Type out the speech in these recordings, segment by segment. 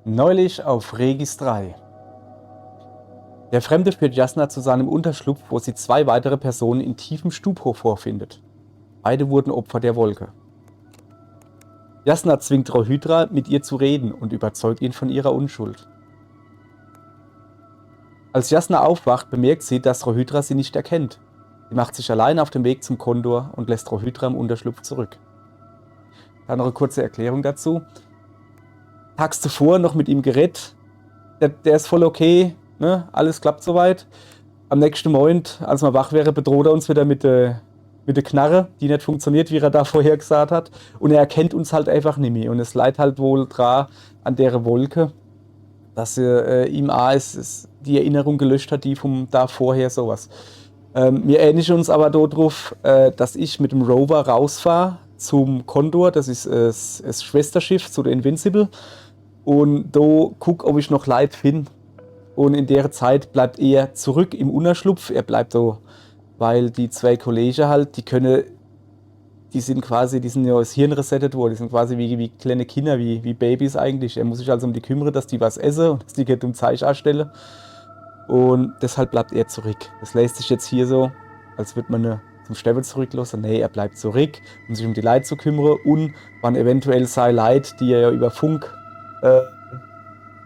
Neulich auf Regis 3. Der Fremde führt Jasna zu seinem Unterschlupf, wo sie 2 weitere Personen in tiefem Stupor vorfindet. Beide wurden Opfer der Wolke. Jasna zwingt Rohydra, mit ihr zu reden und überzeugt ihn von ihrer Unschuld. Als Jasna aufwacht, bemerkt sie, dass Rohydra sie nicht erkennt. Sie macht sich allein auf den Weg zum Kondor und lässt Rohydra im Unterschlupf zurück. Dann noch eine kurze Erklärung dazu. Tags zuvor noch mit ihm geredet. Der ist voll okay, ne? Alles klappt soweit. Am nächsten Morgen, als man wach wäre, bedroht er uns wieder mit der Knarre, die nicht funktioniert, wie er da vorher gesagt hat. Und er erkennt uns halt einfach nicht mehr. Und es leidet halt wohl dran an der Wolke, dass ihm die Erinnerung gelöscht hat, die vom da vorher sowas. Wir ähnlichen uns aber darauf, dass ich mit dem Rover rausfahre zum Kondor, das ist das Schwesterschiff zu der Invincible. Und da guck, ob ich noch Leid finde. Und in der Zeit bleibt er zurück im Unterschlupf. Er bleibt da, weil die 2 Kollegen halt, die sind ja das Hirn resettet worden. Die sind quasi wie kleine Kinder, wie Babys eigentlich. Er muss sich also um die kümmern, dass die was essen und dass die geht um Zeichen anstellen. Und deshalb bleibt er zurück. Das lässt sich jetzt hier so, als würde man zum Sterben zurücklassen. Nee, er bleibt zurück, um sich um die Leute zu kümmern und wann eventuell sei Leid, die er ja über Funk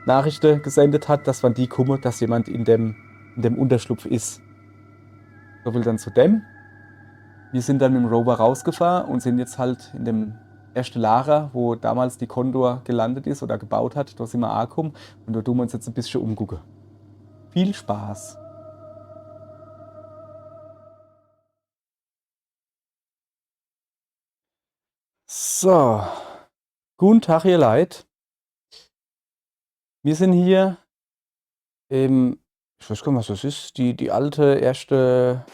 Nachrichten gesendet hat, dass wenn die kommen, dass jemand in dem Unterschlupf ist. So viel dann zu dem. Wir sind dann mit dem Rover rausgefahren und sind jetzt halt in dem ersten Lager, wo damals die Kondor gelandet ist oder gebaut hat. Da sind wir angekommen und da tun wir uns jetzt ein bisschen umgucken. Viel Spaß! So, guten Tag ihr Leid. Wir sind hier im, ich weiß gar nicht, was das ist, die alte erste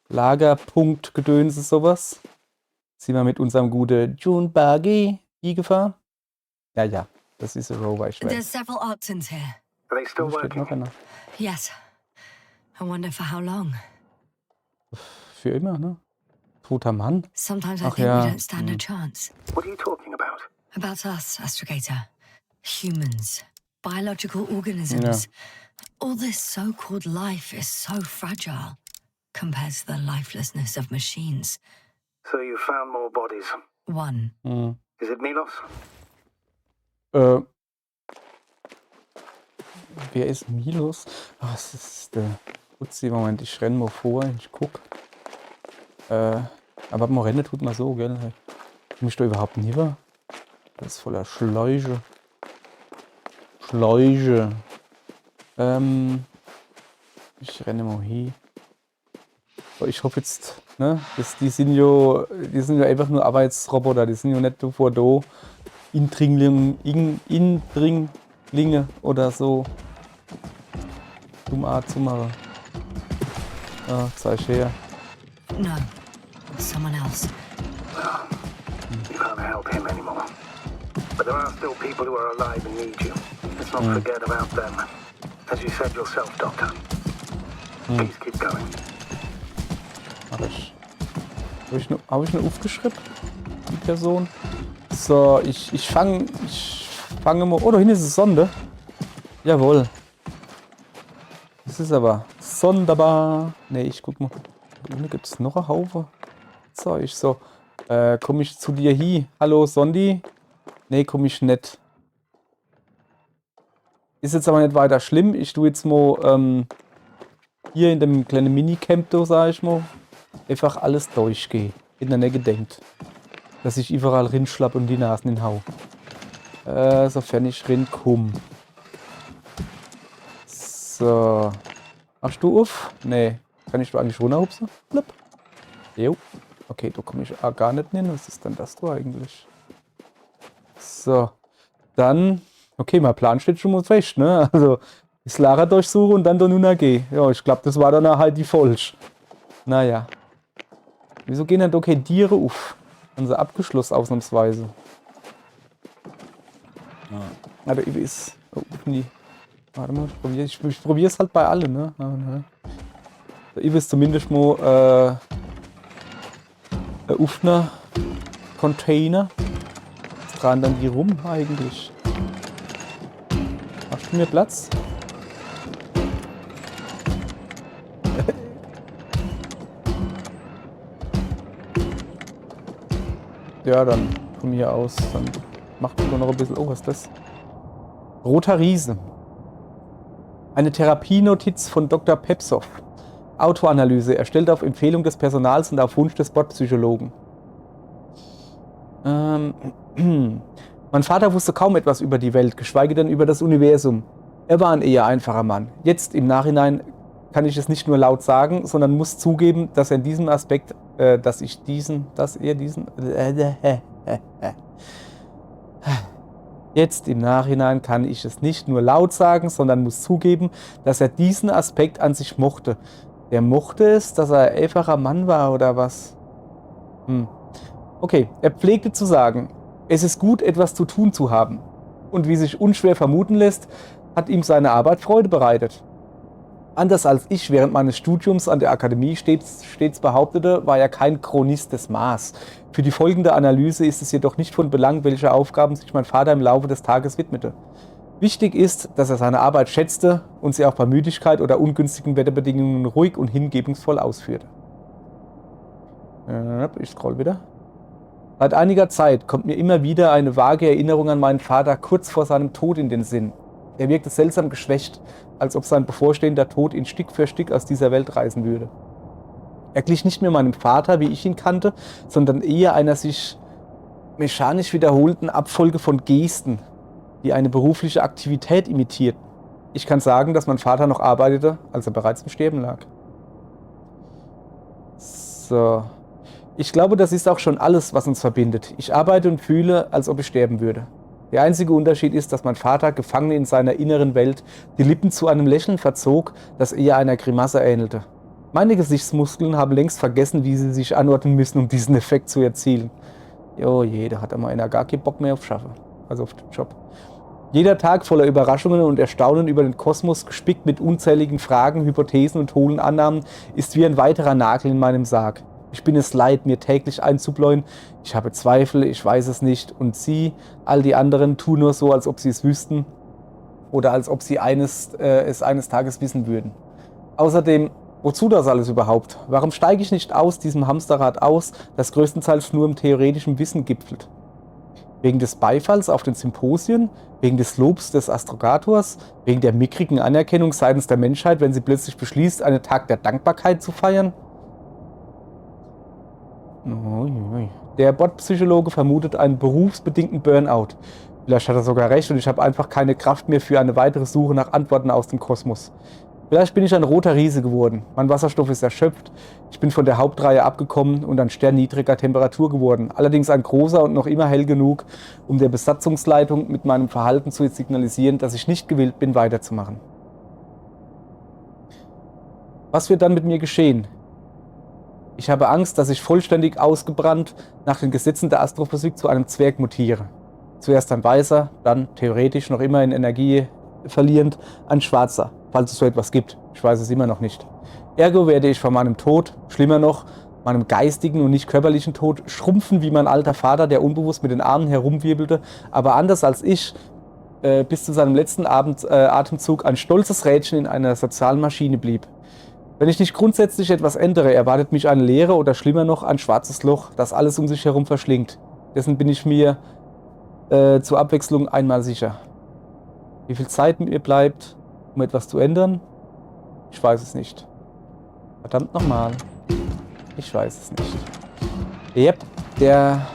Lagerpunkt-Gedönse sowas. Sind wir mit unserem guten June Buggy gefahren? Ja, das ist ein Rover, ich weiß. There's several options here. Are they still Da steht noch working? einer. Yes. I wonder for how long. Für immer, ne? Toter Mann. Sometimes I Ach think we ja. don't stand a chance. What are you talking about? About us, Astrogator. Humans. Biological organisms. All this so-called life is so fragile compared to the lifelessness of machines. So you found more bodies. One. Hm. Is it Milos? Wer ist Milos? Ach, das ist der Putzi. Moment, ich renne mal vor, ich guck. Aber mal rennen tut man so, gell? Ich mich da überhaupt nie war. Das ist voller Schläuche. Ich renne mal hier. So, ich hoffe jetzt, ne? Die sind ja einfach nur Arbeitsroboter, die sind ja nicht davor da. Indringlinge oder so. Art zu machen. Ah, zeig her. No. Someone else. You can't help him anymore. But there are still people who are alive and need you. Let's not forget about them. As you said yourself, Doctor. Please keep going. Mach ich. Habe ich eine aufgeschrieben? Die Person? So, ich fange mal. Oh, da hinten ist eine Sonde. Jawohl. Das ist aber sonderbar. Ne, ich guck mal. Da unten gibt es noch einen Haufen Zeug. So, komme ich zu dir hier? Hallo, Sondi? Ne, komme ich nicht. Ist jetzt aber nicht weiter schlimm. Ich tue jetzt mal hier in dem kleinen Minicamp, da sag ich mal, einfach alles durchgehe. In der Nähe gedenkt. Dass ich überall rinschlapp und die Nasen in hau. Sofern ich rinkomme. So. Machst du auf? Nee. Kann ich da eigentlich runterhupsen? Blip. Jo. Okay, da komme ich gar nicht hin. Was ist denn das da eigentlich? So. Dann. Okay, mein Plan steht schon mal fest, ne? Also, das Lager durchsuche und dann da nun gehen. Ja, ich glaube, das war dann halt die falsch. Naja. Wieso gehen denn da keine Tiere auf? Unser Abgeschluss ausnahmsweise. Ja, da ist. Oh, nee. Warte mal, ich probiere es halt bei allen, ne? Ja, ne? Da ist zumindest mal ein offener Container. Was dran dann die rum eigentlich? du mir Platz? Ja, dann von hier aus. Dann macht man noch ein bisschen. Oh, was ist das? Roter Riese. Eine Therapienotiz von Dr. Pepsow. Autoanalyse, erstellt auf Empfehlung des Personals und auf Wunsch des Bordpsychologen. Mein Vater wusste kaum etwas über die Welt, geschweige denn über das Universum. Er war ein eher einfacher Mann. Jetzt im Nachhinein kann ich es nicht nur laut sagen, sondern muss zugeben, dass er in diesem Aspekt, Jetzt im Nachhinein kann ich es nicht nur laut sagen, sondern muss zugeben, dass er diesen Aspekt an sich mochte. Der mochte es, dass er ein einfacher Mann war, oder was? Okay, er pflegte zu sagen, es ist gut, etwas zu tun zu haben. Und wie sich unschwer vermuten lässt, hat ihm seine Arbeit Freude bereitet. Anders als ich während meines Studiums an der Akademie stets behauptete, war er kein Chronist des Maß. Für die folgende Analyse ist es jedoch nicht von Belang, welche Aufgaben sich mein Vater im Laufe des Tages widmete. Wichtig ist, dass er seine Arbeit schätzte und sie auch bei Müdigkeit oder ungünstigen Wetterbedingungen ruhig und hingebungsvoll ausführte. Ich scroll wieder. Seit einiger Zeit kommt mir immer wieder eine vage Erinnerung an meinen Vater kurz vor seinem Tod in den Sinn. Er wirkte seltsam geschwächt, als ob sein bevorstehender Tod ihn Stück für Stück aus dieser Welt reißen würde. Er glich nicht mehr meinem Vater, wie ich ihn kannte, sondern eher einer sich mechanisch wiederholenden Abfolge von Gesten, die eine berufliche Aktivität imitierten. Ich kann sagen, dass mein Vater noch arbeitete, als er bereits im Sterben lag. So. Ich glaube, das ist auch schon alles, was uns verbindet. Ich arbeite und fühle, als ob ich sterben würde. Der einzige Unterschied ist, dass mein Vater, gefangen in seiner inneren Welt, die Lippen zu einem Lächeln verzog, das eher einer Grimasse ähnelte. Meine Gesichtsmuskeln haben längst vergessen, wie sie sich anordnen müssen, um diesen Effekt zu erzielen. Jo, jeder hat einmal einer gar keinen Bock mehr auf Schaffen, also auf den Job. Jeder Tag voller Überraschungen und Erstaunen über den Kosmos, gespickt mit unzähligen Fragen, Hypothesen und hohlen Annahmen, ist wie ein weiterer Nagel in meinem Sarg. Ich bin es leid, mir täglich einzubläuen. Ich habe Zweifel, ich weiß es nicht. Und sie, all die anderen, tun nur so, als ob sie es wüssten oder als ob sie es eines Tages wissen würden. Außerdem, wozu das alles überhaupt? Warum steige ich nicht aus diesem Hamsterrad aus, das größtenteils nur im theoretischen Wissen gipfelt? Wegen des Beifalls auf den Symposien, wegen des Lobs des Astrogators, wegen der mickrigen Anerkennung seitens der Menschheit, wenn sie plötzlich beschließt, einen Tag der Dankbarkeit zu feiern? Der Bordpsychologe vermutet einen berufsbedingten Burnout. Vielleicht hat er sogar recht und ich habe einfach keine Kraft mehr für eine weitere Suche nach Antworten aus dem Kosmos. Vielleicht bin ich ein roter Riese geworden. Mein Wasserstoff ist erschöpft. Ich bin von der Hauptreihe abgekommen und an sternniedriger Temperatur geworden. Allerdings ein großer und noch immer hell genug, um der Besatzungsleitung mit meinem Verhalten zu signalisieren, dass ich nicht gewillt bin, weiterzumachen. Was wird dann mit mir geschehen? Ich habe Angst, dass ich vollständig ausgebrannt nach den Gesetzen der Astrophysik zu einem Zwerg mutiere. Zuerst ein Weißer, dann theoretisch noch immer in Energie verlierend ein Schwarzer, falls es so etwas gibt. Ich weiß es immer noch nicht. Ergo werde ich von meinem Tod, schlimmer noch, meinem geistigen und nicht körperlichen Tod, schrumpfen wie mein alter Vater, der unbewusst mit den Armen herumwirbelte, aber anders als ich, bis zu seinem letzten Atemzug ein stolzes Rädchen in einer sozialen Maschine blieb. Wenn ich nicht grundsätzlich etwas ändere, erwartet mich eine Leere oder schlimmer noch ein schwarzes Loch, das alles um sich herum verschlingt. Dessen bin ich mir zur Abwechslung einmal sicher. Wie viel Zeit mir bleibt, um etwas zu ändern? Ich weiß es nicht. Verdammt nochmal. Ich weiß es nicht. Yep, der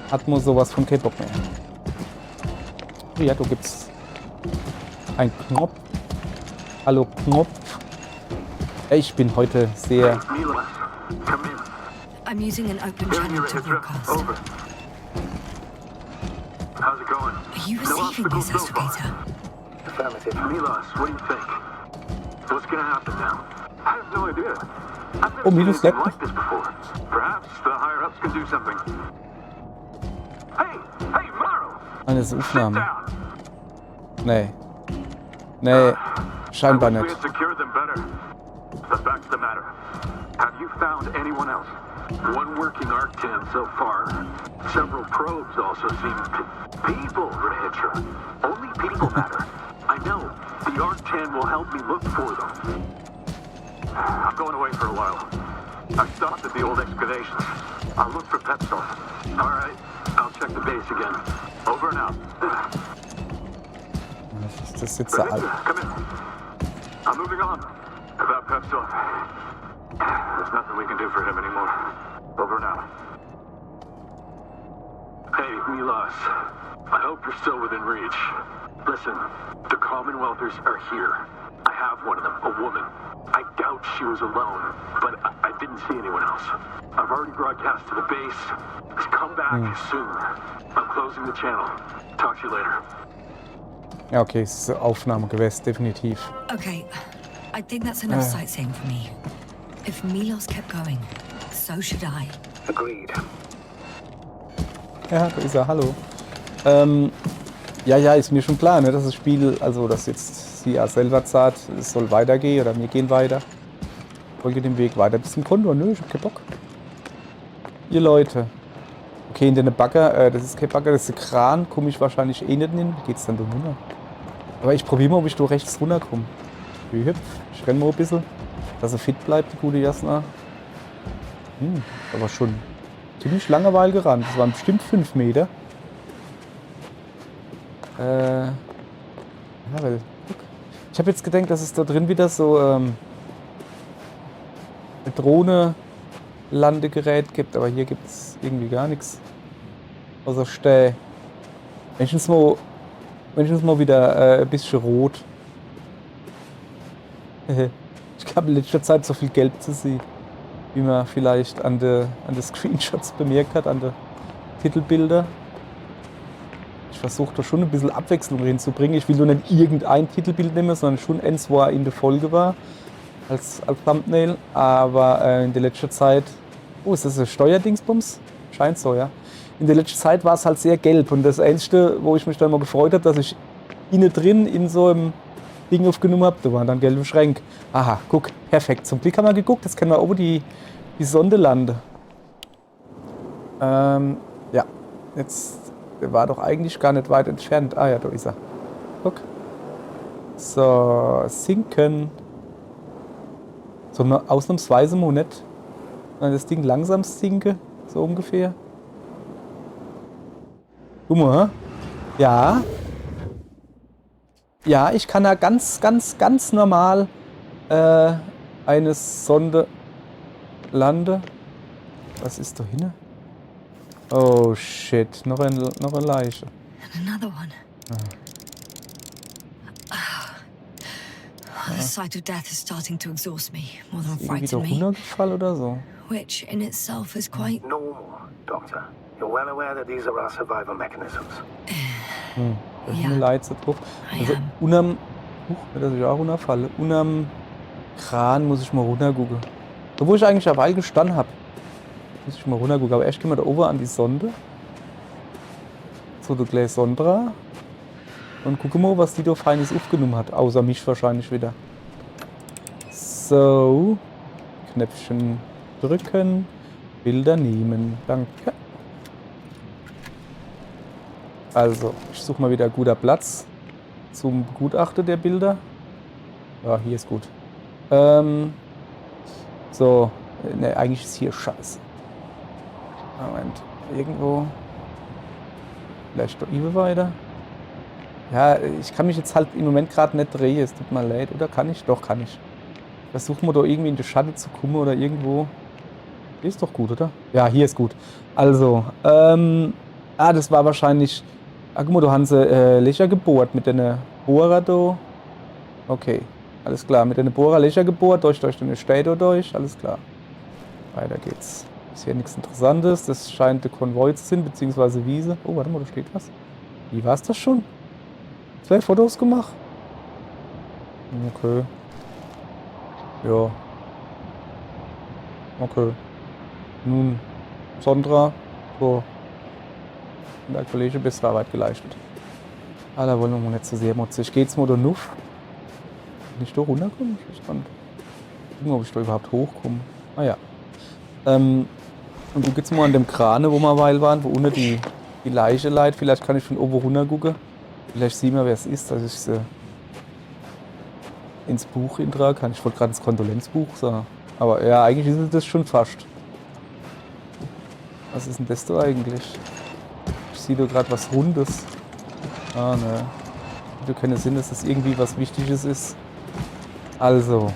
hat nur sowas von kein Bock mehr. Oh ja, da gibt's einen Knopf. Hallo Knopf. Ich bin heute sehr... I'm using an open channel to broadcast. Over. How's it going? Are you receiving this, Astrogator? Affirmative. Milos, what do you think? What's gonna happen now? I have no idea. I've never seen anything like this before. Perhaps the higher-ups can do something. Hey, Maro! Eine Aufnahme. Nee. Nee, scheinbar nicht. The fact's the matter. Have you found anyone else? One working Arctan so far. Several probes also seem to... People, Rahitra. Only people matter. know. The Arctan will help me look for them. I'm going away for a while. I stopped at the old excavations. I'll look for pet stuff. All right. I'll check the base again. Over and out. Das ist jetzt der Alte. Come in. I'm moving on. About pet stuff. There's nothing we can do for him anymore. Over and out. Hey, Milos. I hope you're still within reach. Listen, the Commonwealthers are here. I have one of them, a woman. I doubt she was alone, but I didn't see anyone else. I've already broadcast to the base. Just come back soon. I'm closing the channel. Talk to you later. Ja, okay, es ist eine Aufnahme gewesen, definitiv. Okay, I think that's enough sightseeing for me. If Milos kept going, so should I. Agreed. Ja, da ist er, hallo. Ja, ist mir schon klar, ne, dass das Spiel, also dass jetzt sie ja selber sagt, es soll weitergehen oder wir gehen weiter. Folge dem Weg weiter bis zum Kondor. Nö, ich hab keinen Bock. Ihr Leute. Okay, in den Bagger, das ist kein Bagger, das ist ein Kran, komme ich wahrscheinlich eh nicht hin. Geht's dann da runter? Aber ich probiere mal, ob ich da rechts runterkomme. Wie hüpf. Ich renn mal ein bisschen, dass er fit bleibt, die gute Jasna. Aber schon ziemlich lange Weile gerannt. Das waren bestimmt 5 Meter. Ja, weil, guck. Ich habe jetzt gedacht, dass es da drin wieder so eine Drohne-Landegerät gibt, aber hier gibt es irgendwie gar nichts. Außer Stäh. Wenigstens mal wieder ein bisschen rot. Ich habe in letzter Zeit so viel Gelb zu sehen, wie man vielleicht an den Screenshots bemerkt hat, an den Titelbilder. Ich versuche da schon ein bisschen Abwechslung reinzubringen. Ich will nur nicht irgendein Titelbild nehmen, sondern schon eins, wo er in der Folge war, als Thumbnail. Aber in der letzten Zeit... Oh, ist das ein Steuerdingsbums? Scheint so, ja. In der letzten Zeit war es halt sehr gelb. Und das Einzige, wo ich mich dann mal gefreut habe, dass ich innen drin in so einem Ding aufgenommen habe, da waren dann gelbe Schränke. Aha, guck, perfekt. Zum Glück haben wir geguckt, jetzt können wir oben die Sonde landen. Ja, jetzt... Der war doch eigentlich gar nicht weit entfernt. Ah ja, da ist er. Guck. So, sinken. So ausnahmsweise mal nicht. Das Ding langsam sinken. So ungefähr. Guck mal. Ja. Ja, ich kann da ganz normal eine Sonde landen. Was ist da hinten? Oh shit, noch eine Leiche. And another one. The sight of death is starting to exhaust me more than Ist irgendwie da frighten me. runtergefallen oder so? Which in itself is quite... Normal, Doctor. You're well aware that these are our survival mechanisms. Da ist Ja. eine Leitze drauf. I Also am. unterm... dass ich auch runterfalle. Unterm Kran muss ich mal runtergucken. Da wo ich eigentlich eine Weile gestanden habe. Muss ich mal runtergucken. Aber erst gehen wir da oben an die Sonde. So, der Glas Sondra. Und gucken mal, was die da Feines aufgenommen hat. Außer mich wahrscheinlich wieder. So. Knöpfchen drücken. Bilder nehmen. Danke. Also, ich suche mal wieder guter Platz zum Begutachten der Bilder. Ja, hier ist gut. So. Ne, eigentlich ist hier scheiße. Moment. Irgendwo. Vielleicht doch Ibe weiter. Ja, ich kann mich jetzt halt im Moment gerade nicht drehen. Es tut mir leid. Oder kann ich? Doch, kann ich. Versuchen wir da irgendwie in die Schatten zu kommen oder irgendwo. Hier ist doch gut, oder? Ja, hier ist gut. Also, das war wahrscheinlich... guck mal, da haben sie Löcher gebohrt mit den Bohrer da. Okay, alles klar. Mit den Bohrer Löcher gebohrt, durch den Städte durch. Alles klar. Weiter geht's. Ist hier nichts Interessantes. Das scheint der Konvoi zu sein, beziehungsweise Wiese. Oh, warte mal, da steht was. Wie war's das schon? 2 Fotos gemacht? Okay. Ja. Okay. Nun, Sondra. So. Der Kollege bessere Arbeit geleistet. Da wollen wir mal nicht zu sehr motzig. Geht's mal da nuff? Wenn ich da runterkomme? Ich bin gespannt. Gucken, ob ich da überhaupt hochkomme. Ah ja. Und du geht's mal an dem Krane, wo wir eine Weile waren, wo unten die Leiche leidet. Vielleicht kann ich von oben runter gucken. Vielleicht sehen wir, wer es ist, dass ich sie ins Buch intragen kann. Ich wollte gerade ins Kondolenzbuch sagen. Aber ja, eigentlich ist es das schon fast. Was ist denn das da eigentlich? Ich sehe da gerade was Rundes. Ah, ne. Du keine Sinn, dass das irgendwie was Wichtiges ist. Also.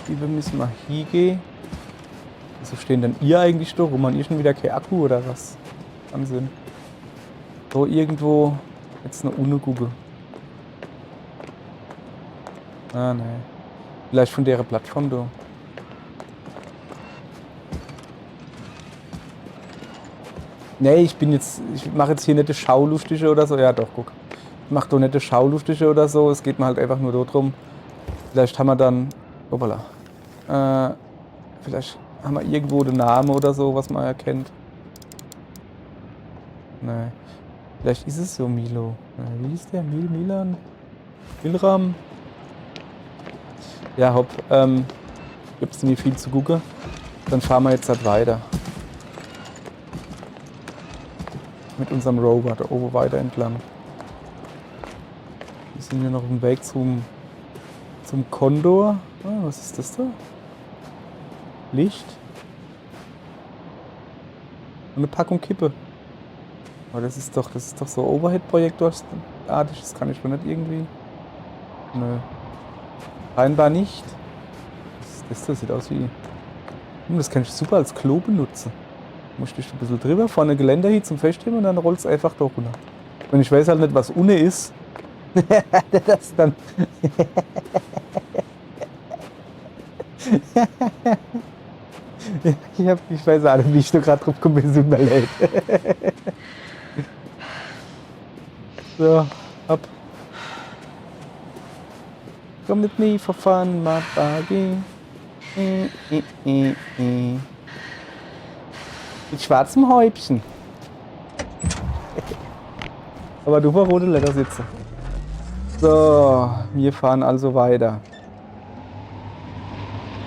Wie müssen wir hier gehen? Wieso stehen denn ihr eigentlich da rum? Man ihr schon wieder kein Akku oder was? Wahnsinn. So irgendwo jetzt eine Unne-Gugge. Ah, ne. Vielleicht von der Plattform da. Nee, ich mache jetzt hier nicht das Schaulustige oder so. Ja doch, guck. Ich mache doch nicht das Schaulustige oder so. Es geht mir halt einfach nur darum. Vielleicht haben wir dann. Hoppala. Vielleicht haben wir irgendwo den Namen oder so, was man erkennt. Nee. Vielleicht ist es so Milo. Wie ist der? Milan? Milram? Ja, hopp. Gibt's nicht viel zu gucken. Dann fahren wir jetzt halt weiter. Mit unserem Rover da oben weiter entlang. Wir sind hier noch auf dem Weg zum Kondor. Ah, was ist das da? Licht. Und eine Packung Kippe. Aber das ist doch so Overhead-Projektor-artig. Das kann ich wohl nicht irgendwie. Nö. Scheinbar nicht. Was ist das? Das sieht aus wie. Das kann ich super als Klo benutzen. Muss ich ein bisschen drüber, vorne Geländer hier zum Festheben und dann rollt es einfach da runter. Und ich weiß halt nicht, was unten ist. Das dann. Ich weiß auch nicht, wie ich da gerade drauf komme, es tut mir leid. So, ab. Komm mit mir, verfahren, mal Bagi. Mit schwarzem Häubchen. Aber du war rote Ledersitze. So, wir fahren also weiter.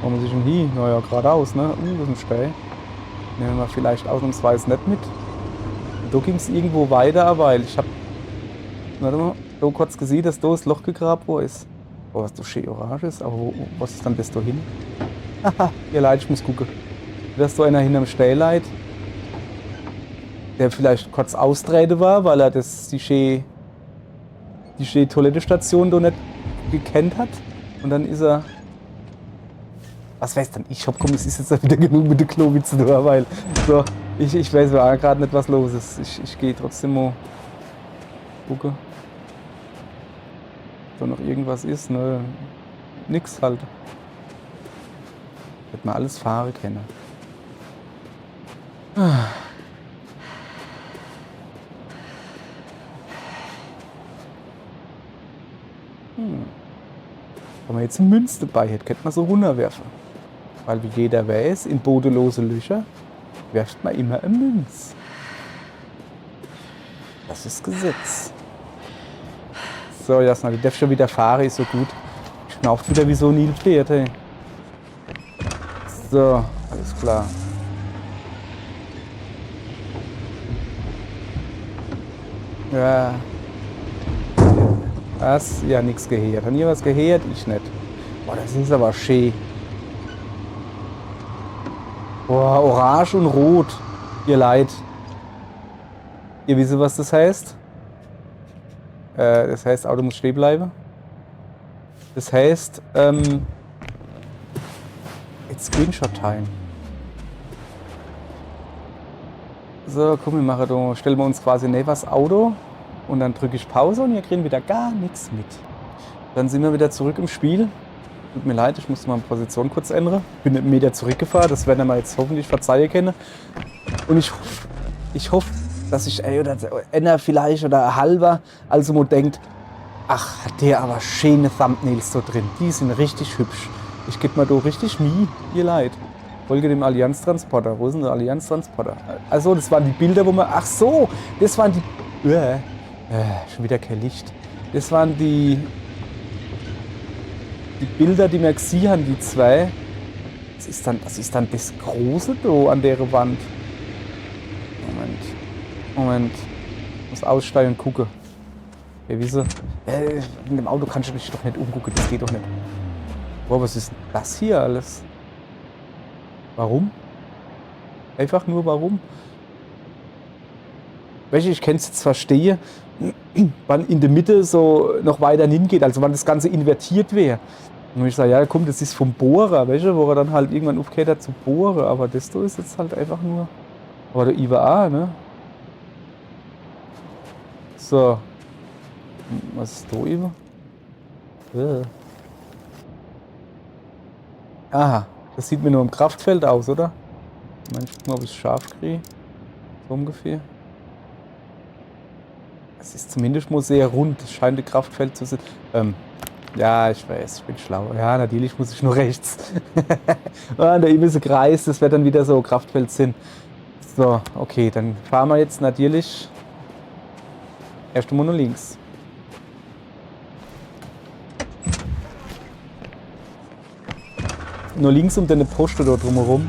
Wo muss ich denn hier? Naja, geradeaus, ne? Das ist ein Stein. Nehmen wir vielleicht ausnahmsweise nicht mit. Da ging es irgendwo weiter, weil ich hab. Warte mal, da kurz gesehen, dass da das Loch gegraben worden ist. Oh, was da schön orange ist, aber was ist dann das da hin? Haha, ihr Leid, ich muss gucken. Da ist so einer hinterm Stehleit, der vielleicht kurz austreten war, weil er die schöne Toilettestation da nicht gekannt hat. Und dann ist er. Was weiß denn ich? Komm, es ist jetzt wieder genug mit den Klowitzen da, weil. So, ich weiß auch gerade nicht, was los ist. Ich gehe trotzdem mal gucken. Ob da noch irgendwas ist, ne? Nix halt. Hätte man alles fahren können. Wenn man jetzt eine Münze dabei hätte, könnte man so runterwerfen. Weil wie jeder weiß, in bodenlose Löcher werft man immer eine Münze. Das ist Gesetz. So, Jasna, du darfst schon wieder fahren, ist so gut. Schnauft wieder wie so ein Nilpferd, hey. So, alles klar. Ja. Was? Ja, nichts gehört. Hat ihr was gehört? Ich nicht. Boah, das ist aber schön. Boah, orange und rot. Ihr Leid. Ihr wisst, was das heißt? Das heißt, Auto muss stehen bleiben. Das heißt, it's Screenshot Time. So, komm, wir machen da, stellen wir uns quasi neben das Auto und dann drücke ich Pause und wir kriegen wieder gar nichts mit. Dann sind wir wieder zurück im Spiel. Tut mir leid, ich musste meine Position kurz ändern. Bin einen Meter zurückgefahren, das werden wir jetzt hoffentlich verzeihen können. Und ich hoffe, dass ich oder einer vielleicht oder ein halber also mal denkt, ach, hat der aber schöne Thumbnails da drin. Die sind richtig hübsch. Ich gebe mir da richtig Mühe, ihr Leid. Folge dem Allianz-Transporter. Wo ist denn der Allianz-Transporter? Also, das waren die Bilder, wo man. Ach so, das waren die. Schon wieder kein Licht. Das waren die Bilder, die wir gesehen haben, die zwei. Das ist dann das Große da an der Wand. Moment. Ich muss aussteigen und gucken. Ey, wieso? In dem Auto kannst du dich doch nicht umgucken, das geht doch nicht. Boah, was ist denn das hier alles? Warum? Einfach nur warum? Welche ich kann es jetzt verstehe, wann in der Mitte so noch weiter hingeht, also wann das Ganze invertiert wäre. Und ich sage, ja komm, das ist vom Bohrer, weißt du, wo er dann halt irgendwann aufgehört hat zu bohren, aber das da ist jetzt halt einfach nur. Aber der IWA, ne? So. Was ist da über? Aha, das sieht mir nur im Kraftfeld aus, oder? Ich guck mal, ob ich es scharf kriege. So ungefähr. Es ist zumindest mal sehr rund. Es scheint ein Kraftfeld zu sein. Ja, ich weiß, ich bin schlau. Ja, natürlich muss ich nur rechts. Da eben ist ein Kreis, das wird dann wieder so Kraftfeld sind. So, okay, dann fahren wir jetzt natürlich erst einmal nur links. Nur links um deine Poste da drumherum.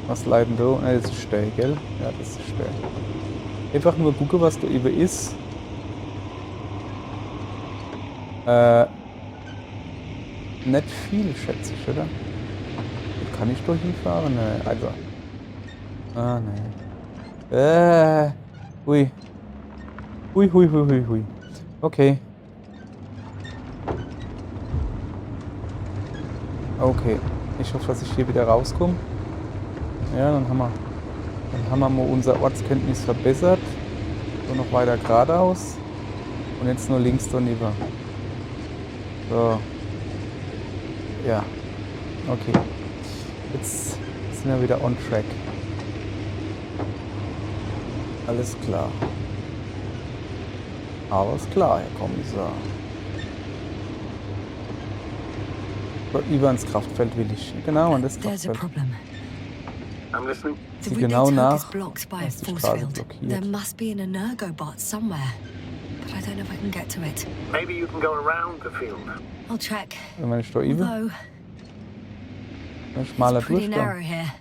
Was leiden da? Ne, das ist Stell, gell? Ja, das ist Stell. Einfach nur gucken, was da eben ist. Nicht viel, schätze ich, oder? Kann ich doch hinfahren? Ne, also. Ah, ne. Hui. Hui. Okay. Okay. Ich hoffe, dass ich hier wieder rauskomme. Ja, dann haben wir mal unsere Ortskenntnis verbessert. So noch weiter geradeaus. Und jetzt nur links daneben. So. Ja. Okay. Jetzt sind wir wieder on track. Alles klar. Alles klar, Herr Kommissar. Dort über ins Kraftfeld will ich. Genau, an das There's a Kraftfeld. problem. I'm listening. The Sieh route genau they took nach, is blocked by a dass die force Straße field. blockiert. There must be an Energobot somewhere, but I don't know if I can get to it. Maybe you can go around the field. I'll check. Wenn man nicht da über, Although ein schmaler it's pretty narrow Durchgang. here.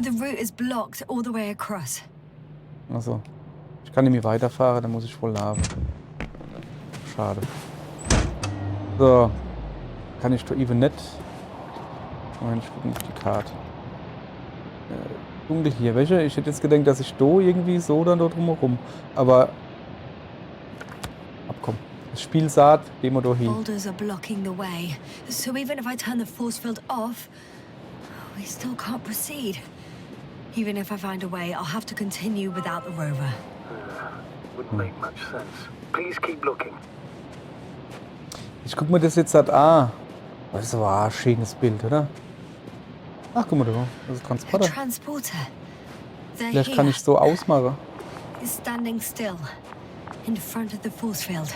The route is blocked all the way across. Also, ich kann nämlich weiterfahren, dann muss ich wohl laden. Schade. So, kann ich da eben nicht. Moment, ich gucke auf die Karte. Dunkel hier, welche? Ich hätte jetzt gedacht, dass ich da irgendwie so dann da drumherum. Aber abkommen. Das Spiel sagt, gehen wir da hin. Boulders are blocking the way, so even if I turn the force field off, we still can't proceed. Even if I find a way, I'll have to continue without the rover. Wouldn't make much sense. Please keep looking. Ich guck mir das jetzt halt an. Das war ein schönes Bild, oder? Ach, guck mal da. Das ist ein A Transporter. transporter. They're Vielleicht kann here. ich so ausmachen. It's standing still in front of the force field.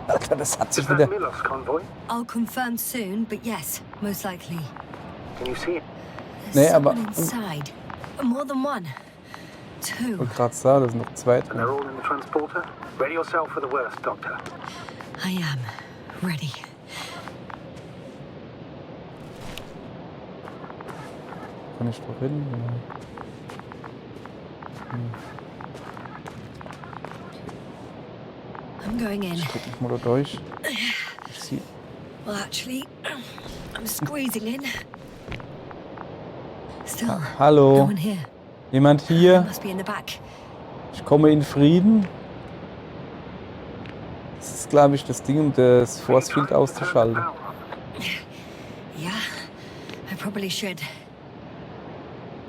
Alter, das hat sich Is that wieder. Milos convoy? I'll confirm soon, but yes, most likely. Can you see it? There's Nee, aber- someone inside. More than one. Ich Two. wollte gerade sagen, da sind noch zwei And they're drin. all in the transporter? Ready yourself for the worst, Doctor. I am ready. Kann ich da hin? Ja. I'm going in. Ich guck mich mal da durch. Ich sehe. Well, actually, I'm squeezing in. Still, no Hallo. one here. Jemand I hier? must be in the back. Ich komme in Frieden. Das ist, glaube ich, das Ding, um das Force Field auszuschalten. Yeah, I probably should.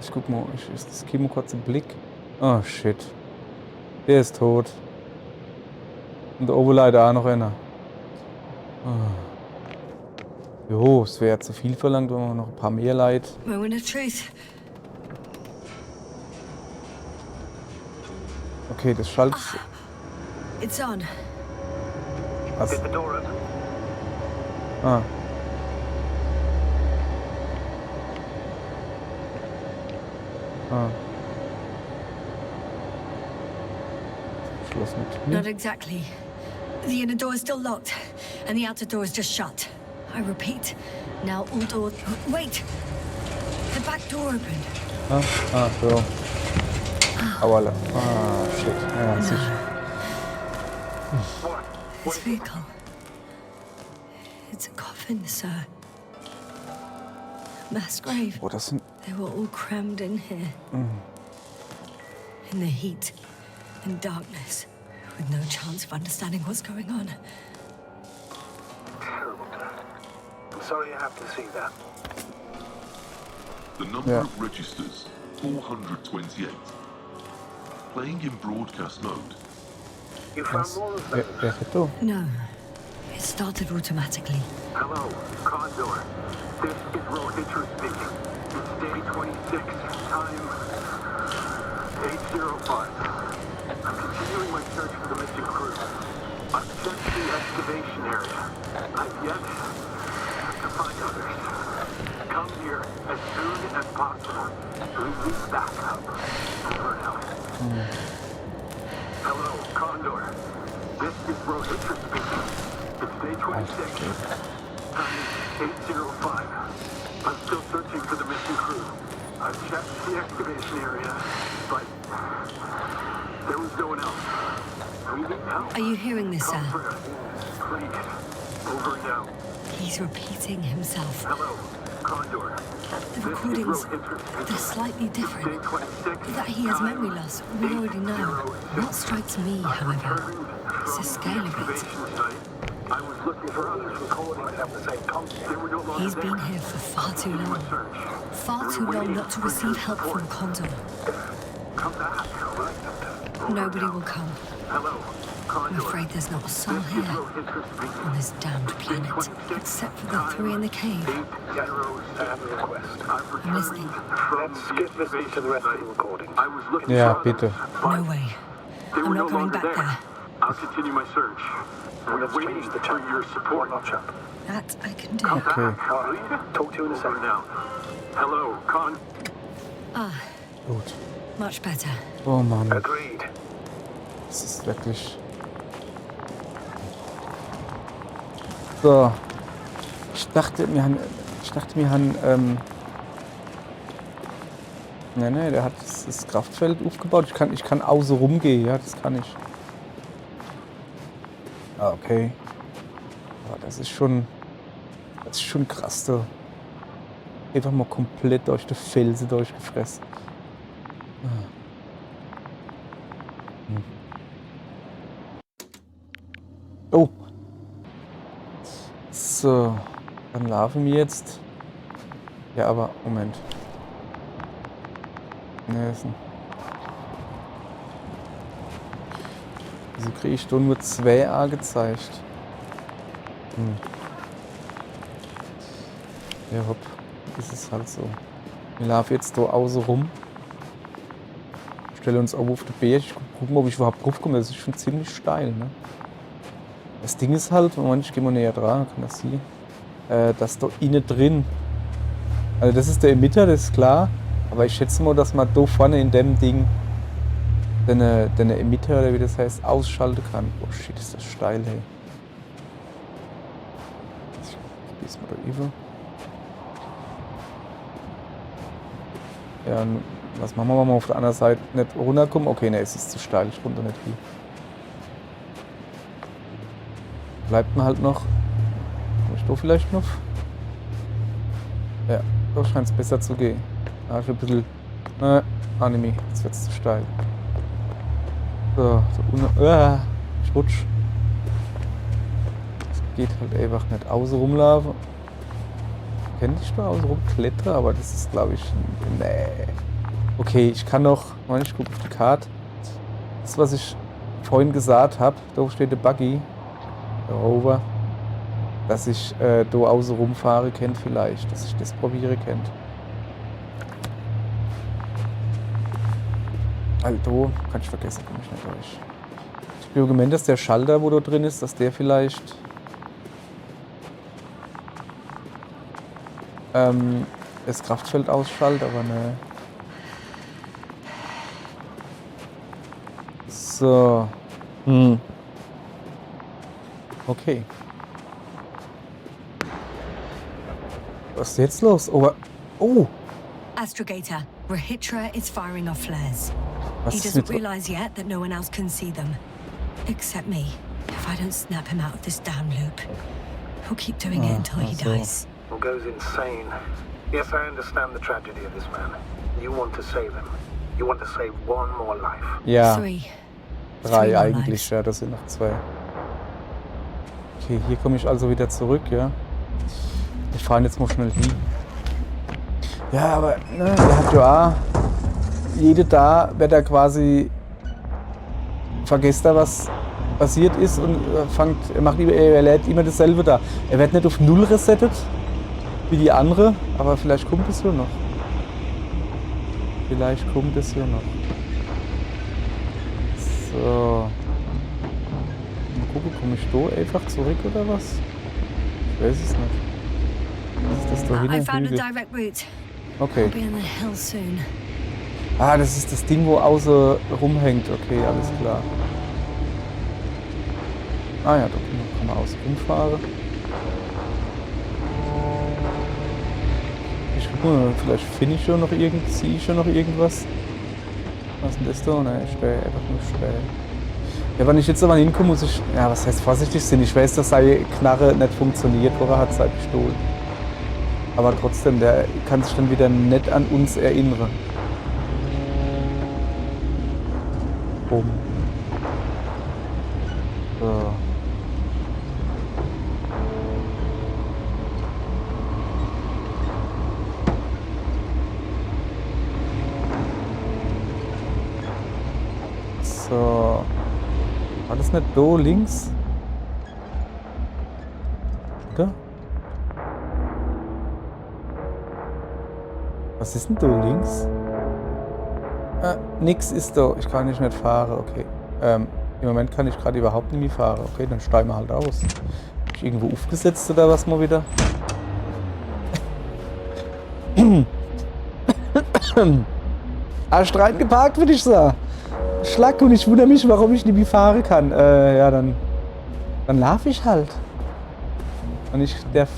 Ich guck mal, ich gebe mal kurz einen Blick. Oh shit. Der ist tot. Und da oben leider auch noch einer. Oh. Jo, es wäre zu viel verlangt, wenn wir noch ein paar mehr Leid. Moment of truth. Okay, das schaltet. It's on. Was? Is the door open? Ah. Ah. Schloss mit Not Tür. exactly. The inner door is still locked, and the outer door is just shut. I repeat, now all doors. Wait! The back door opened. So. Aua. Ah, shit. Ja, sicher. What? This vehicle. It's a coffin, sir. Mass grave. Oh, das sind... They were all crammed in here. In the heat and darkness, with no chance of understanding what's going on. Terrible. I'm sorry you have to see that. The number of registers, 428. Playing in broadcast mode. You found Was? more of Wer, those? wer hat da? No, it started automatically. Hello, Condor. This is Ro Hitcher speaking. It's day 26, time 8:05. I'm continuing my search for the missing crew. I've checked the excavation area. I've yet to find others. Come here as soon as possible. We need backup. Over now. Hello, Condor. This is Ro Hitcher speaking. It's day 26. Time 8:05. I'm still searching for the missing crew. I've checked the excavation area, but there was no one else. We need help. Are you hearing this, sir? Comfort. Please. Over now. He's repeating himself. Hello, Condor. The recordings, they're slightly different. That he has memory loss, we already know. What strikes me, however, is the scale of it. I was looking for others recordings that have the same content. They were no longer He's there. been here for far too long. Search. Far too long not to receive help from Condor. Come back, all right? Nobody will come. Hello, I'm Condor. afraid there's not a soul here on this damned planet, except for the three in the cave. Yes, I have a request. I've I'm listening. Let's skip listening to the rest of the recording. I was looking Ja, for bitte. No way. They I'm were no not going longer back there. there. I'll continue my search. We're waiting for your support. That I can do. Okay. Talk to you in a second now. Hello, Con. Ah, Gut. much better. Oh Mann, Agreed. das ist wirklich... So. Ich dachte, wir haben, nee, der hat das Kraftfeld aufgebaut. Ich kann außen rumgehen, ja, das kann ich. Ah, okay. Aber das ist schon krass, da. Einfach mal komplett durch die Felsen durchgefressen. Oh. So. Dann laufen wir jetzt. Ja, aber Moment. Ne, ist ein... Wieso kriege ich da nur 2 angezeigt? Ja, hopp. Ist es halt so. Wir laufen jetzt da außen rum. Stelle uns auch auf den Berg. Ich gucke mal, ob ich überhaupt drauf komme. Das ist schon ziemlich steil, ne? Das Ding ist halt, Moment, ich gehe mal näher dran, kann das sehen, dass da innen drin, also das ist der Emitter, das ist klar, aber ich schätze mal, dass man da vorne in dem Ding den Emitter, oder wie das heißt, ausschalten kann. Oh shit, ist das steil, hey. Ich probier's mal da über. Ja, und was machen wir, wenn wir auf der anderen Seite nicht runterkommen? Okay, ne, es ist zu steil, ich runter nicht hin. Bleibt mir halt noch. Komm ich da vielleicht noch? Ja, da scheint es besser zu gehen. Da ist ein bisschen. Anime, jetzt wird es zu steil. So, ich rutsch. Es geht halt einfach nicht außen rumlaufen. Kennt ich da außen rum klettern, aber das ist glaube ich. Nee. Okay, ich kann noch. Ich gucke auf die Karte. Das, was ich vorhin gesagt habe, da steht der Buggy. Der Rover. Dass ich da außen rumfahre, kennt vielleicht. Dass ich das probiere, kennt. Also, kann ich vergessen, komme ich nicht durch. Ich habe gemeint, dass der Schalter, wo da drin ist, dass der vielleicht das Kraftfeld ausschaltet, aber ne. So. Okay. Was ist jetzt los? Oh! Astrogator, Rahitra is firing off flares. Was He ist doesn't mit... realize yet that no one else can see them. Except me. If I don't snap him out of this damn loop, he'll keep doing it until he so. dies. Or goes insane. Yes, I understand the tragedy of this man. You want to save him. You want to save one more life. Ja, 3. 3 more eigentlich, lives. ja, das sind noch 2. Okay, hier komme ich also wieder zurück, ja. Wir fahren jetzt mal schnell hin. Ja, aber ne, er hat ja auch, jede da wird er quasi vergisst er, was passiert ist und er lädt immer dasselbe da. Er wird nicht auf 0 resettet wie die andere, aber vielleicht kommt es ja noch. Vielleicht kommt es ja noch. So. Mal gucken, komme ich da einfach zurück oder was? Ich weiß es nicht. Was ist das da I hinten? found a Hügel? direct route. Okay. I'll be in the hills soon. Ah, das ist das Ding, wo außen rumhängt. Okay, alles klar. Ah ja, doch, kann man außen rumfahren. Ich guck mal, vielleicht finde ich schon noch ziehe ich schon noch irgendwas. Was ist denn das da? Ne, Stell, einfach nur Stell. Ja, wenn ich jetzt aber hinkomme, muss ich, ja, was heißt vorsichtig sein? Ich weiß, dass seine Knarre nicht funktioniert, wo er hat seine Pistole. Aber trotzdem, der kann sich dann wieder nicht an uns erinnern. Bumm. So. So. War das nicht da links? Oder? Was ist denn da links? Nix ist da. Ich kann nicht fahren, okay. Im Moment kann ich gerade überhaupt nicht mehr fahren. Okay, dann steigen wir halt aus. Hab ich irgendwo aufgesetzt oder was mal wieder? Streit geparkt, würde ich sagen. Schlag, und ich wundere mich, warum ich nicht mehr fahren kann. Ja, dann laufe ich halt. Und ich darf.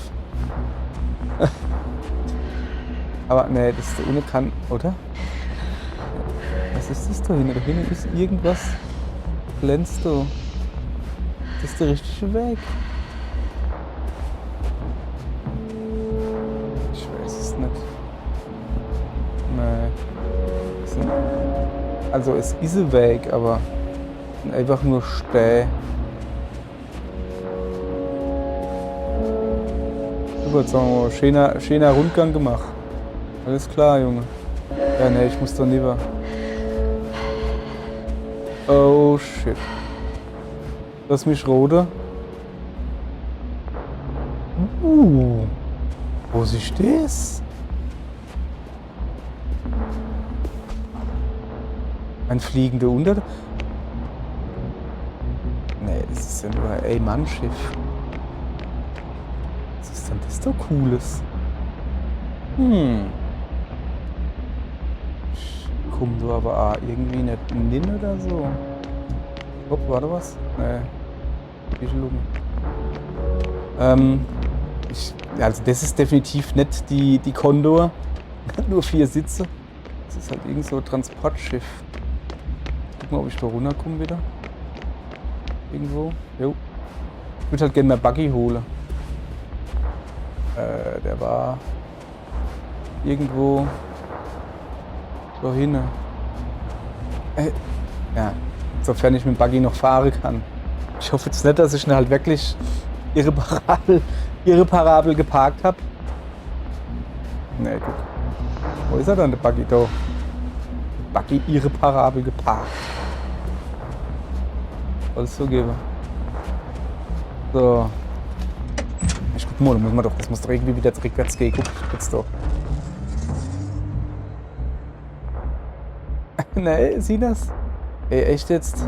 Aber ne, das ist da ohne kann, oder? Was ist das da hinten? Da hinten ist irgendwas. Glänzt du. Das ist der richtige Weg. Ich weiß es nicht. Nee. Also es ist ein Weg, aber einfach nur stehen. Super, jetzt haben wir schöner Rundgang gemacht. Alles klar, Junge. Ja, ne, ich muss doch lieber. Oh shit. Lass mich rote. Wo ist das? Ein fliegender Unter... Nee, das ist ja nur ein Mannschiff. Was ist denn das da Cooles? Ich komm du aber auch irgendwie nicht hin oder so. Hopp, war da was? Nee. Lunge. Also das ist definitiv nicht die Condor. Nur 4 Sitze. Das ist halt irgend so ein Transportschiff. Guck mal, ob ich da runterkomme wieder. Irgendwo. Jo. Ich würde halt gerne mal Buggy holen. Der war irgendwo da hinten. Ja, sofern ich mit dem Buggy noch fahren kann. Ich hoffe jetzt nicht, dass ich ihn halt wirklich irreparabel geparkt habe. Nee, guck. Wo ist er dann, der Buggy da? Buggy irreparabel geparkt. Soll es so geben. So. Ich guck mal, da muss man doch, das muss doch irgendwie wieder rückwärts gehen. Guck, jetzt doch. Nee, sieh das? Ey, echt jetzt?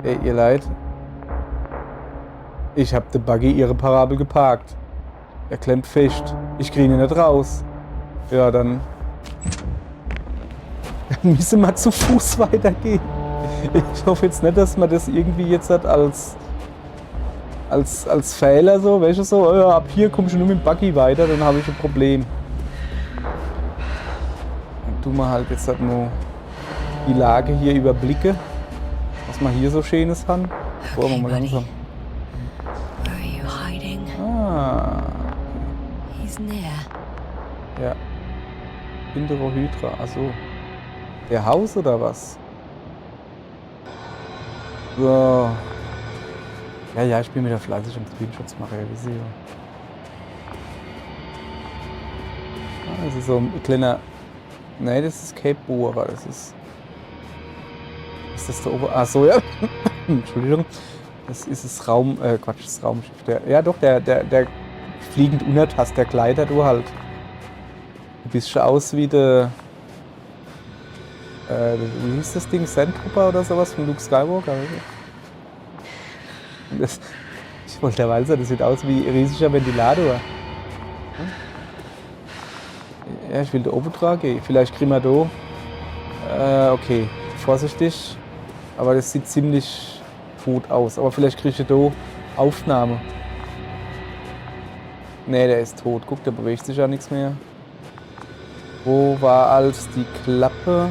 Ey, ihr Leid. Ich hab den Buggy irreparabel geparkt. Er klemmt fest. Ich kriege ihn nicht raus. Ja, dann müssen wir zu Fuß weitergehen. Ich hoffe jetzt nicht, dass man das irgendwie jetzt hat als Fehler so, weißt du so, ja, ab hier kommst du nur mit dem Buggy weiter, dann habe ich ein Problem. Dann tun wir halt jetzt halt nur die Lage hier überblicke, was wir hier so Schönes haben. Boah, Okay, mal buddy. langsam. Where are you hiding? Ah, He's near. ja. Hintere Hydra, achso. Der Haus oder was? So. Ja, ich bin wieder fleißig am Screenshots machen, ja, wie sie. Ah, das ist so ein kleiner. Nee, das ist Cape Boa, das ist. Ist das der Ober. Achso, ja. Entschuldigung. Das ist das Quatsch, das Raumschiff. Der fliegend Untertass, der Gleiter, du halt. Du bist schon aus wie der. Wie hieß das Ding? Sandtrooper oder sowas von Luke Skywalker? Ich wollte ja mal sagen, das sieht aus wie ein riesiger Ventilator. Ja, ich will da oben tragen. Vielleicht kriegen wir da. Okay, vorsichtig. Aber das sieht ziemlich tot aus. Aber vielleicht kriege ich da Aufnahme. Ne, der ist tot. Guck, der bewegt sich ja nichts mehr. Wo war als die Klappe?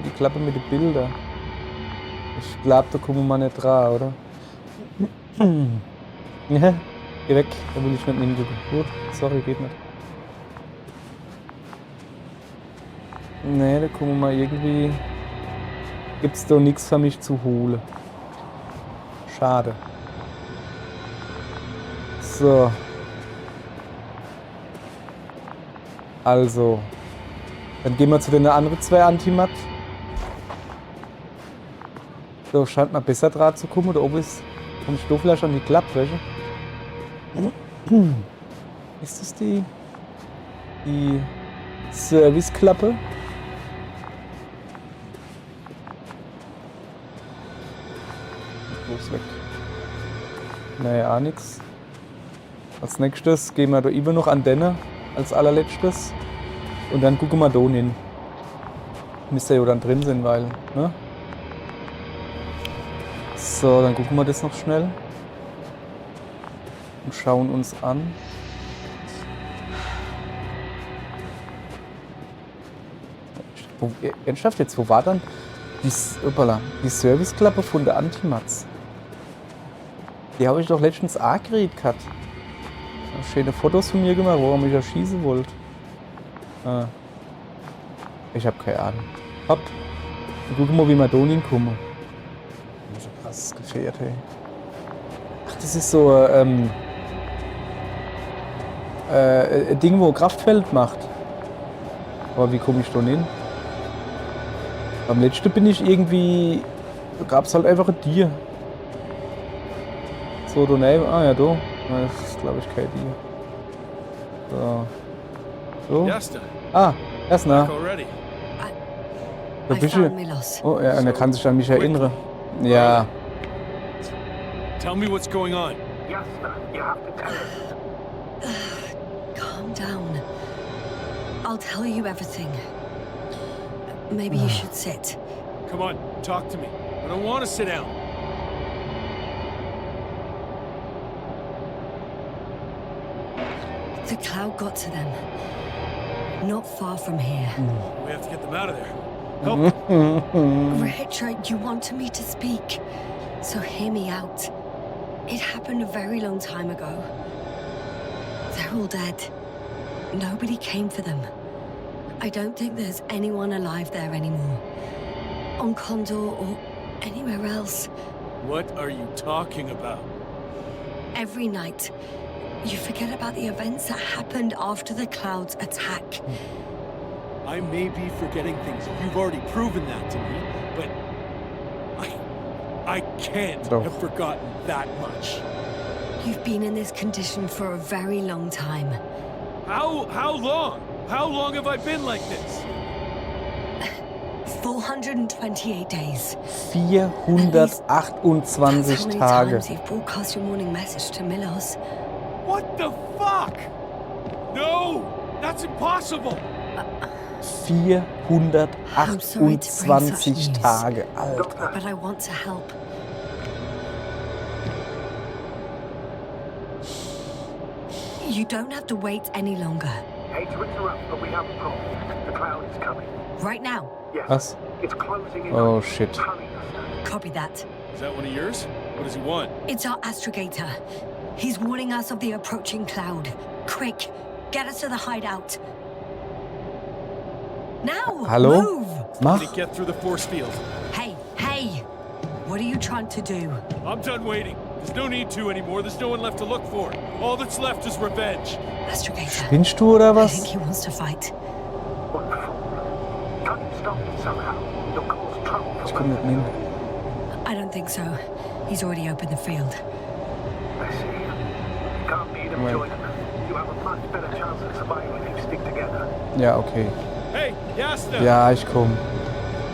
Die Klappe mit den Bildern. Ich glaube, da kommen wir nicht dran, oder? Ja, geh weg, da will ich nicht hingucken. Gut, sorry, geht nicht. Nee, da kommen wir irgendwie. Gibt's da nichts für mich zu holen. Schade. So. Also. Dann gehen wir zu den anderen zwei Antimat. So, scheint mal besser Draht zu kommen. Da oben ist vom Stoffler schon die Klappwäsche. Ist das die Serviceklappe? Los weg. Naja, nix. Als nächstes gehen wir da immer noch an Denne als allerletztes. Und dann gucken wir da hin. Müsste ja dann drin sein, weil, ne? So, dann gucken wir das noch schnell. Und schauen uns an. Ernsthaft jetzt, wo war dann die Serviceklappe von der Antimats? Die habe ich doch letztens angeredet gehabt. Schöne Fotos von mir gemacht, wo er mich erschießen wollte. Ich habe keine Ahnung. Hopp. Gucken wir mal, wie wir da hinkommen. Das ist ein krasses Gefährt, hey. Ach, das ist so ein Ding, wo Kraftfeld macht. Aber wie komme ich da hin? Am letzten bin ich irgendwie. Da gab es halt einfach ein Tier. So, da neben. Ah ja, da. Das ist, glaube ich, kein Tier. So. So. Yasta, Ah, erst nach. back already. Da I bist found du. Milos. Oh, ja, und er kann sich an mich erinnern. Ja. Tell me what's going on. Yes, sir. You have to tell us. Calm down. I'll tell you everything. Maybe you should sit. Come on, talk to me. I don't want to sit down. The cloud got to them. Not far from here. We have to get them out of there. Help! Richard, you wanted me to speak. So hear me out. It happened a very long time ago. They're all dead. Nobody came for them. I don't think there's anyone alive there anymore. On Condor or anywhere else. What are you talking about? Every night, you forget about the events that happened after the Cloud's attack. I may be forgetting things. You've already proven that to me, but I can't No. have forgotten that much. You've been in this condition for a very long time. How long? How long have I been like this? 428 days. 428 That's how many Tage. times you've broadcast your morning message to Milos. What the fuck? No! That's impossible! 428 Tage, Alter. But I want to help. You don't have to wait any longer. Hate to interrupt, but we have a problem. The cloud is coming. Right now. Yes. Was? It's closing in. Oh, on you. shit. Hurry, Esther. Copy that. Is that one of yours? What does he want? It's our astrogator. He's warning us of the approaching cloud. Quick, get us to the hideout. Now, Hallo? move! Mach. Did he get through the force field? Hey, hey! What are you trying to do? I'm done waiting. There's no need to anymore. There's no one left to look for. All that's left is revenge. Astrogator. Spinnst du oder I think was? he wants to fight. What the fool? Can't you stop it somehow? You'll cause trouble Ich for komm both. nicht hin. I don't think so. He's already opened the field. I see. You can't beat them, Right. join them. You have a much better chance of surviving if you stick together. Ja, okay. Hey, Yasna! Ja, ich komm.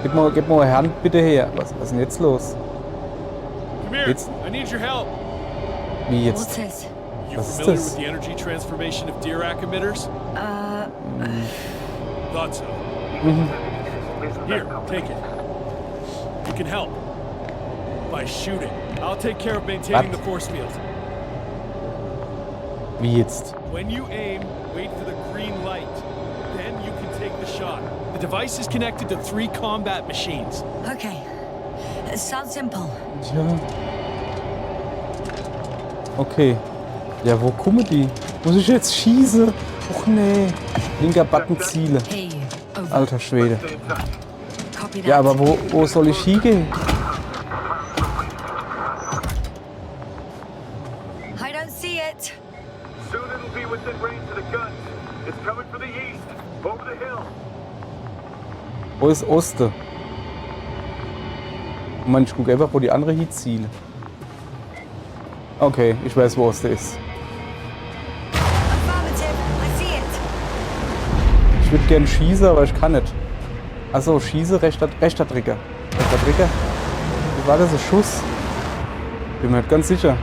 Gib mal eine Hand bitte her. Was ist denn jetzt los? Come here. Jetzt- I need your help. Wie What's jetzt? this? You Was ist familiar das? with the energy transformation of Dirac emitters? Thought so. Isn't Here, that complicated? take it. You can help. By shooting. I'll take care of maintaining What? the force field. Wie jetzt? When you aim, wait for the green light. Then you can take the shot. The device is connected to 3 combat machines. Okay. It sounds simple. Tja. Okay. Ja, wo kommen die? Muss ich jetzt schießen? Och nee. Linker Button Ziele. Hey, over. Alter Schwede. Stay in touch. Copy that. Ja, aber wo soll ich hingehen? I don't see it. Soon it'll be within range of the guns. It's coming from the east, over the hill. Wo ist Oste? Mann, ich gucke einfach, wo die andere hinziele. Okay, ich weiß, wo Oste ist. Affirmative. I see it. Ich würde gern schießen, aber ich kann nicht. Achso, schieße, rechter Trigger. Rechter Trigger. Wie war das, ein Schuss? Bin mir nicht ganz sicher.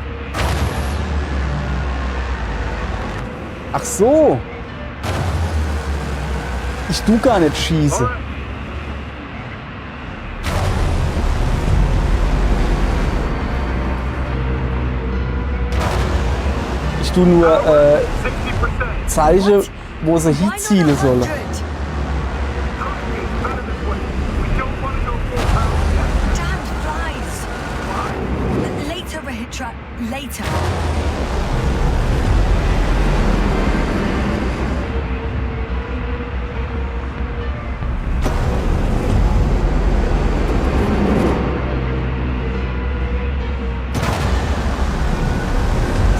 Ach so! Ich tu gar nicht schießen. Ich tu nur 60%. Zeichen, wo sie Why not hinzielen sollen. 100? It's better this way. We don't want to go full power yet. Damned flies. Later, Rahitra. Later.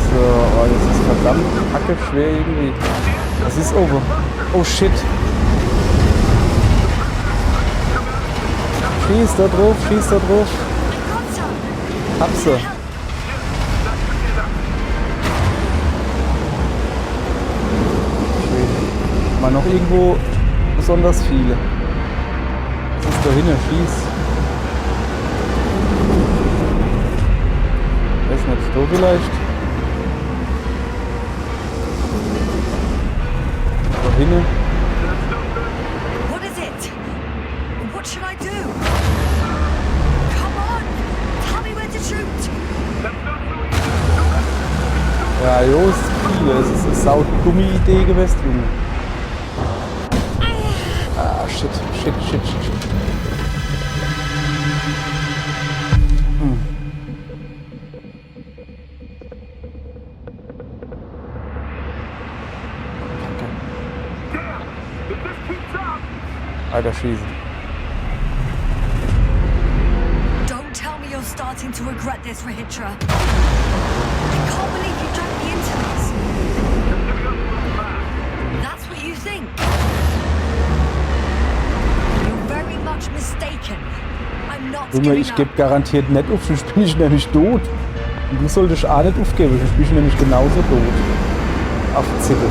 So, oh, das ist verdammt kacke schwer irgendwie. Was ist over? Oh shit. Schieß da drauf, schieß da drauf. I got some. Hab sie. Help. Schwede. Mal noch irgendwo besonders viele. Was ist da hinten? Schieß. Weiß nicht, da vielleicht? Da hinten? What is it? What should I do? Come on. Tell me where to shoot. Ja, jo, ist viele. Es ist eine sau dumme Idee gewesen, Junge. Ah, shit. If this keeps up, Alter, schießen. Don't tell me you're starting to regret this, Rahitra. I can't believe you dragged me into this. That's what you think. You're very much mistaken. I'm not Junge, giving ich up. gebe garantiert nicht auf, sonst bin ich nämlich tot. Und du solltest auch nicht aufgeben, sonst bin ich nämlich genauso tot. Auf Zettel.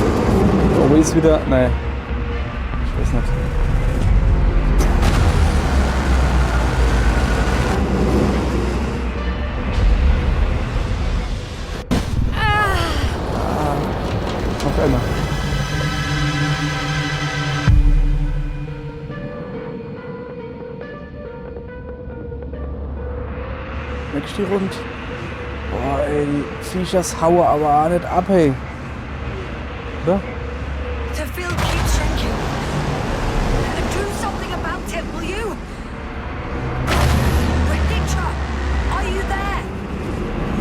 Oh, ist wieder. Nein. Ich weiß nicht. Noch einmal. Nächste Runde. Boah, ey, die Viechers hauen aber auch nicht ab, ey. Oder? The field keeps shrinking. Do something about it, will you? Hitra, are you there?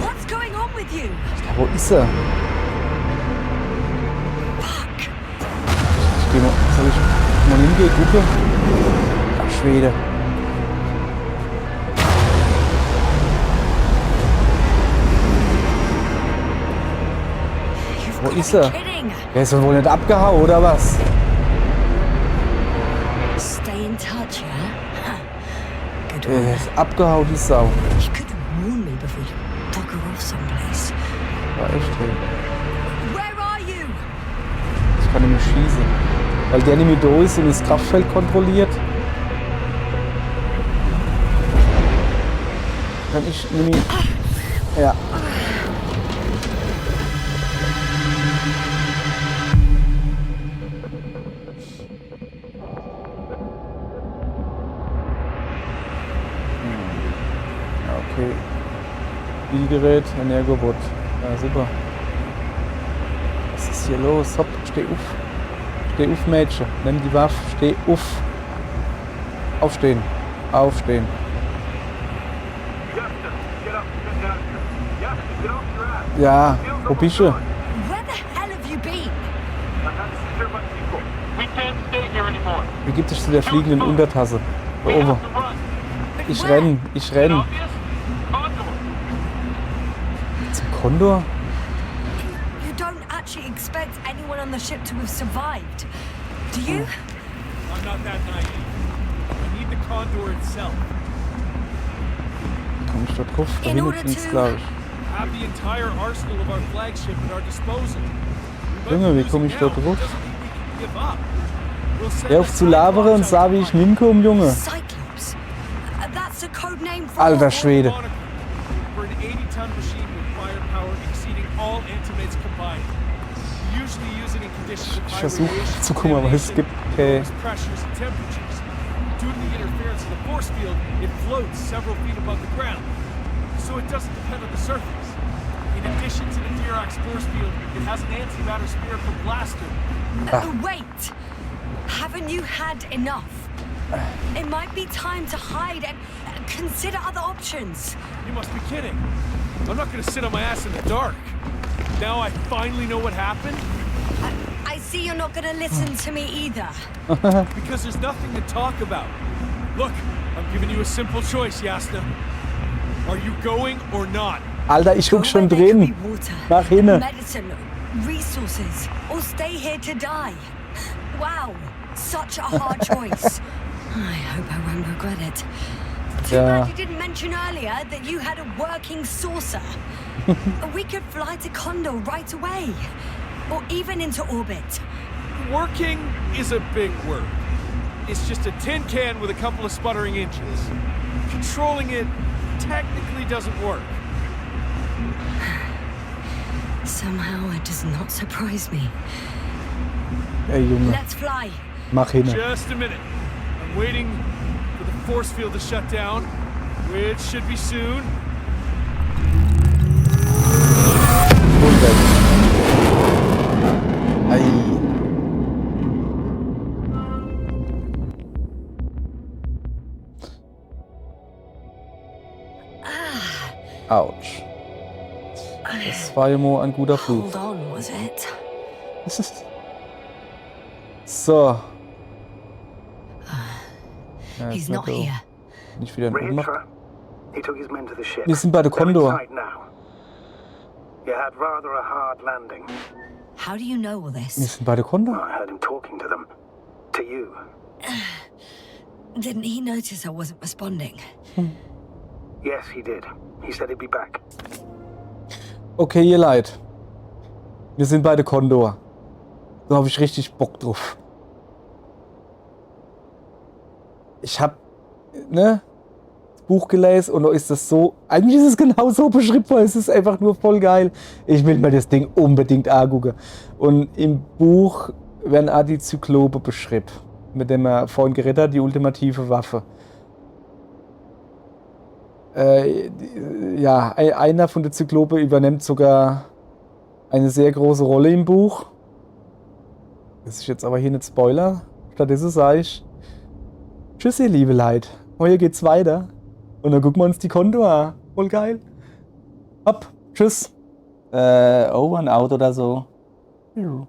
What's going on with you? Ja, wo ist er? Fuck. Soll ich mal hingehen, gucken? Ach, Schwede. You've Wo got ist to be er? kidding. Er ist doch wohl nicht abgehauen, oder was? Stay in touch, yeah? Good Er one. ist abgehauen, die Sau. You could have warned me before you bugger off someplace. War echt hell. Where are you? Ich kann nicht mehr schießen. Weil der nämlich da ist und das Kraftfeld kontrolliert. Kann ich nämlich... Ja. Ja, okay. Spielgerät, Energobot. Ja, super. Was ist hier los? Hopp, steh auf. Steh auf, Mädchen. Nimm die Waffe. Steh auf. Aufstehen. Aufstehen. Justin, get up, get down here. Justin, get off your ass. Ja, wo bist du? Where the hell have you been? We can't stay here anymore. Begib dich zu der fliegenden Untertasse. Da We oben. have to run. But Ich where? renn, ich renn. Obvious? Condor. Zum Kondor? You don't actually expect anyone on the ship to have survived, do you? I'm not that naive. I need the Condor itself. Komm ich da drauf? Da In hinten order ging's, to- glaub ich. Have the entire arsenal of our flagship at our disposal. We might Junge, be wie komm losing ich da now, but drauf? doesn't mean we can give up. We'll send Hör auf the zu labere und Cyclops sah, out wie to ich find hinkomme, Junge. Cyclops. That's a code name for. Alter Schwede. Monaco for an 80-ton machine with firepower exceeding all Antimates combined. We usually use it in conditions of Ich high versuche radiation zu gucken, aber es contamination, gibt keine... lowest pressures and temperatures. Due to the interference of the force field, it floats several feet above the ground, so it doesn't depend on the surface. In addition to the Dirac force field, it has an antimatter spherical blaster. Wait. Haven't you had enough? It might be time to hide and consider other options. You must be kidding. I'm not gonna sit on my ass in the dark. Now I finally know what happened, I see you're not gonna listen to me either. because there's nothing to talk about. Look, I'm giving you a simple choice, Yasna. Are you going or not? Alter, ich guck Go schon where there drin. could be water, Mach hinne. medicine, resources, or stay here to die. Wow, such a hard choice. I hope I won't regret it. Too Yeah. bad you didn't mention earlier that you had a working saucer. We could fly to Condor right away, or even into orbit. Working is a big word. It's just a tin can with a couple of sputtering engines. Controlling it technically doesn't work. Somehow it does not surprise me. Ey, Junge, Let's fly. mach hinne. Just a minute. I'm waiting for the force field to shut down, which should be soon. Und weg. Ei. Autsch. Das war ja mal ein guter Flug. Hold on, was it? So. Ja, He's jetzt not nicht so. here. Nicht wieder in Ohnmacht. Rehitra, he took his men to the ship. Wir sind bei der They're Condor. inside now. You had rather a hard landing. How do you know all Wir this? sind bei der Condor. I heard him talking to them. To you. Didn't he notice I wasn't responding? Yes, he did. He said he'd be back. Okay, ihr Leid. Wir sind bei der Condor. Da habe ich richtig Bock drauf. Ich habe das Buch gelesen und da ist das so. Eigentlich ist es genau so beschrieben, weil es ist einfach nur voll geil. Ich will mir das Ding unbedingt angucken. Und im Buch werden auch die Zyklope beschrieben. Mit dem er vorhin geredet hat, die ultimative Waffe. Ja, einer von der Zyklope übernimmt sogar eine sehr große Rolle im Buch. Das ist jetzt aber hier nicht Spoiler. Stattdessen sage ich tschüss, ihr liebe Leute. Heute geht's weiter. Und dann gucken wir uns die Konto an. Voll geil. Ab. Tschüss. Over and out oder so. Ja.